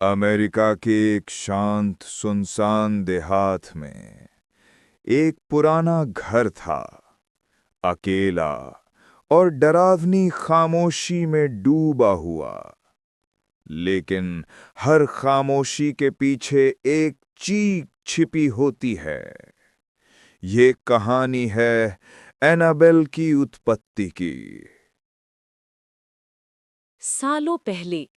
America के एक शांत सुनसान देहात में एक पुराना घर था। अकेला और डरावनी खामोशी में डूबा हुआ। लेकिन हर खामोशी के पीछे एक चीख छिपी होती है। ये कहानी है एनाबेल की उत्पत्ति की। सालों पहले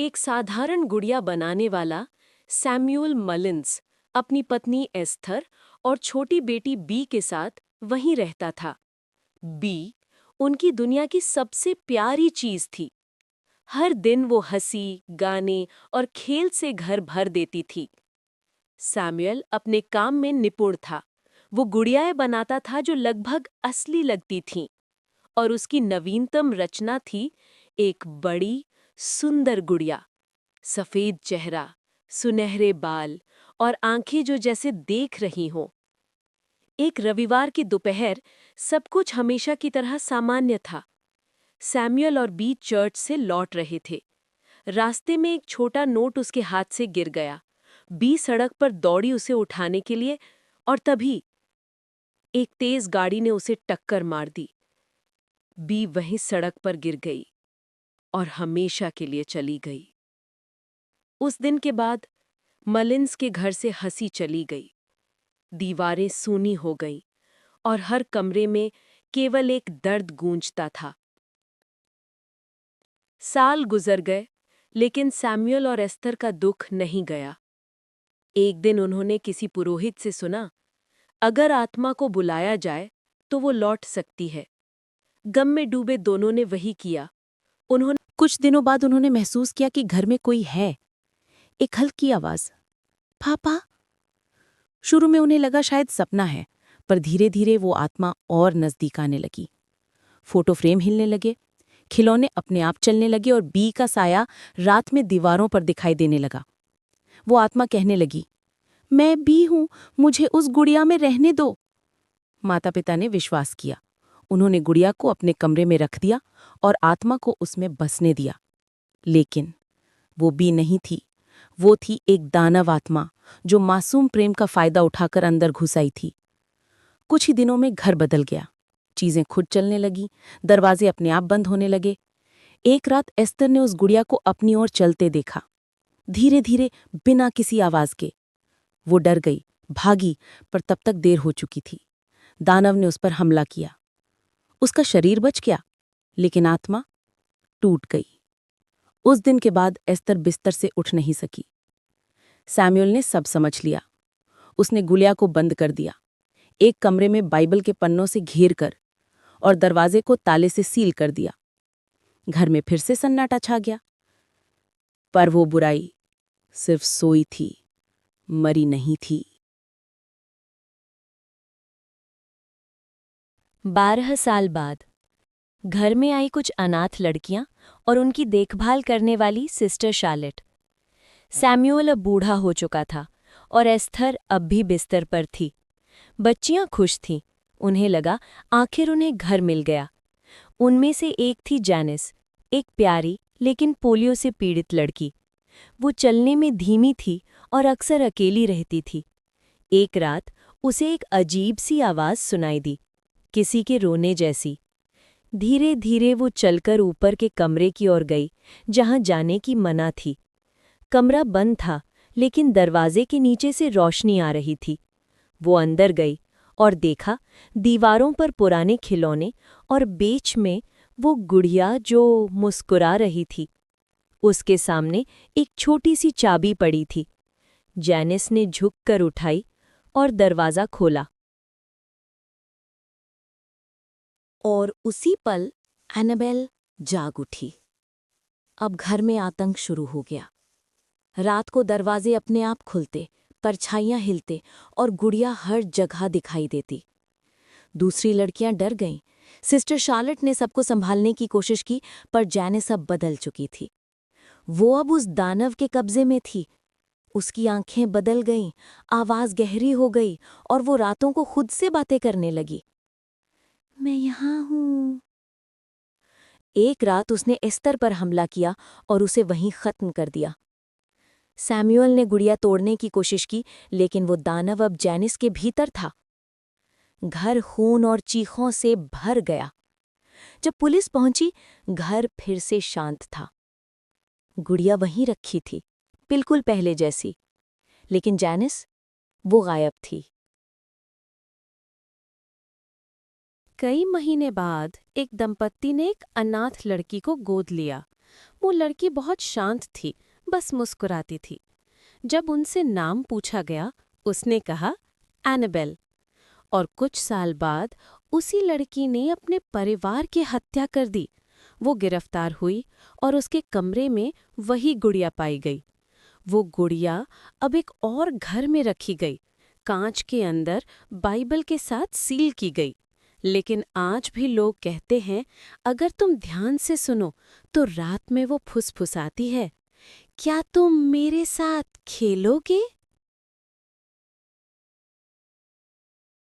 एक साधारण गुड़िया बनाने वाला सैमुअल मलिन्स अपनी पत्नी एस्थर और छोटी बेटी बी के साथ वहीं रहता था। बी उनकी दुनिया की सबसे प्यारी चीज थी। हर दिन वो हंसी, गाने और खेल से घर भर देती थी। सैमुअल अपने काम में निपुण था। वो गुड़ियाएं बनाता था जो लगभग असली लगती थीं, और उसकी नवीनतम रचना थी एक बड़ी, सुंदर गुड़िया। सफेद चेहरा, सुनहरे बाल और आंखें जो जैसे देख रही हों। एक रविवार की दोपहर सब कुछ हमेशा की तरह सामान्य था। सैमुअल और बी चर्च से लौट रहे थे। रास्ते में एक छोटा नोट उसके हाथ से गिर गया। बी सड़क पर दौड़ी उसे उठाने के लिए, और तभी एक तेज गाड़ी ने उसे टक्कर मार दी। बी वहीं सड़क पर गिर गई और हमेशा के लिए चली गई। उस दिन के बाद मलिन्स के घर से हंसी चली गई। दीवारें सूनी हो गईं और हर कमरे में केवल एक दर्द गूंजता था। साल गुजर गए, लेकिन सैमुअल और एस्थर का दुख नहीं गया। एक दिन उन्होंने किसी पुरोहित से सुना, अगर आत्मा को बुलाया जाए तो वो लौट सकती है। गम में डूबे दोनों ने वही किया। कुछ दिनों बाद उन्होंने महसूस किया कि घर में कोई है। एक हल्की आवाज, पापा। शुरू में उन्हें लगा शायद सपना है, पर धीरे धीरे वो आत्मा और नजदीक आने लगी। फोटो फ्रेम हिलने लगे, खिलौने अपने आप चलने लगे और बी का साया रात में दीवारों पर दिखाई देने लगा। वो आत्मा कहने लगी, मैं बी हूं, मुझे उस गुड़िया में रहने दो। माता पिता ने विश्वास किया। उन्होंने गुड़िया को अपने कमरे में रख दिया और आत्मा को उसमें बसने दिया। लेकिन वो बी नहीं थी। वो थी एक दानव आत्मा जो मासूम प्रेम का फायदा उठाकर अंदर घुस आई थी। कुछ ही दिनों में घर बदल गया। चीजें खुद चलने लगीं, दरवाजे अपने आप बंद होने लगे। एक रात एस्थर ने उस गुड़िया को अपनी ओर चलते देखा, धीरे धीरे, बिना किसी आवाज के। वो डर गई, भागी, पर तब तक देर हो चुकी थी। दानव ने उस पर हमला किया। उसका शरीर बच गया, लेकिन आत्मा टूट गई। उस दिन के बाद एस्थर बिस्तर से उठ नहीं सकी। सैमुअल ने सब समझ लिया। उसने गुड़िया को बंद कर दिया, एक कमरे में बाइबल के पन्नों से घेर कर, और दरवाजे को ताले से सील कर दिया। घर में फिर से सन्नाटा छा गया। पर वो बुराई सिर्फ सोई थी, मरी नहीं थी। 12 साल बाद घर में आई कुछ अनाथ लड़कियां और उनकी देखभाल करने वाली सिस्टर शार्लेट। सैमुअल अब बूढ़ा हो चुका था और एस्थर अब भी बिस्तर पर थी। बच्चियां खुश थीं। उन्हें लगा आखिर उन्हें घर मिल गया। उनमें से एक थी जैनिस, एक प्यारी लेकिन पोलियो से पीड़ित लड़की। वो चलने में धीमी थी और अक्सर अकेली रहती थी। एक रात उसे एक अजीब सी आवाज सुनाई दी, किसी के रोने जैसी। धीरे धीरे वो चलकर ऊपर के कमरे की ओर गई, जहां जाने की मना थी। कमरा बंद था, लेकिन दरवाजे के नीचे से रोशनी आ रही थी। वो अंदर गई और देखा दीवारों पर पुराने खिलौने और बीच में वो गुड़िया जो मुस्कुरा रही थी। उसके सामने एक छोटी सी चाबी पड़ी थी। जैनिस ने झुककर उठाई और दरवाजा खोला। और उसी पल एनाबेल जाग उठी। अब घर में आतंक शुरू हो गया। रात को दरवाजे अपने आप खुलते, परछाइयां हिलते और गुड़िया हर जगह दिखाई देती। दूसरी लड़कियां डर गईं। सिस्टर शार्लेट ने सबको संभालने की कोशिश की, पर जैनिस अब बदल चुकी थी। वो अब उस दानव के कब्जे में थी। उसकी आंखें बदल गईं, आवाज गहरी हो गई और वो रातों को खुद से बातें करने लगी। मैं यहाँ हूँ। एक रात उसने एस्थर पर हमला किया और उसे वहीं खत्म कर दिया। सैमुअल ने गुड़िया तोड़ने की कोशिश की, लेकिन वो दानव अब जैनिस के भीतर था। घर खून और चीखों से भर गया। जब पुलिस पहुंची, घर फिर से शांत था। गुड़िया वहीं रखी थी, बिल्कुल पहले जैसी, लेकिन जैनिस, वो गायब थी। कई महीने बाद एक दंपत्ति ने एक अनाथ लड़की को गोद लिया। वो लड़की बहुत शांत थी, बस मुस्कुराती थी। जब उनसे नाम पूछा गया, उसने कहा, एनाबेल। और कुछ साल बाद उसी लड़की ने अपने परिवार की हत्या कर दी। वो गिरफ्तार हुई और उसके कमरे में वही गुड़िया पाई गई। वो गुड़िया अब एक और घर में रखी गई, कांच के अंदर बाइबल के साथ सील की गई। लेकिन आज भी लोग कहते हैं, अगर तुम ध्यान से सुनो तो रात में वो फुसफुसाती है, क्या तुम मेरे साथ खेलोगे?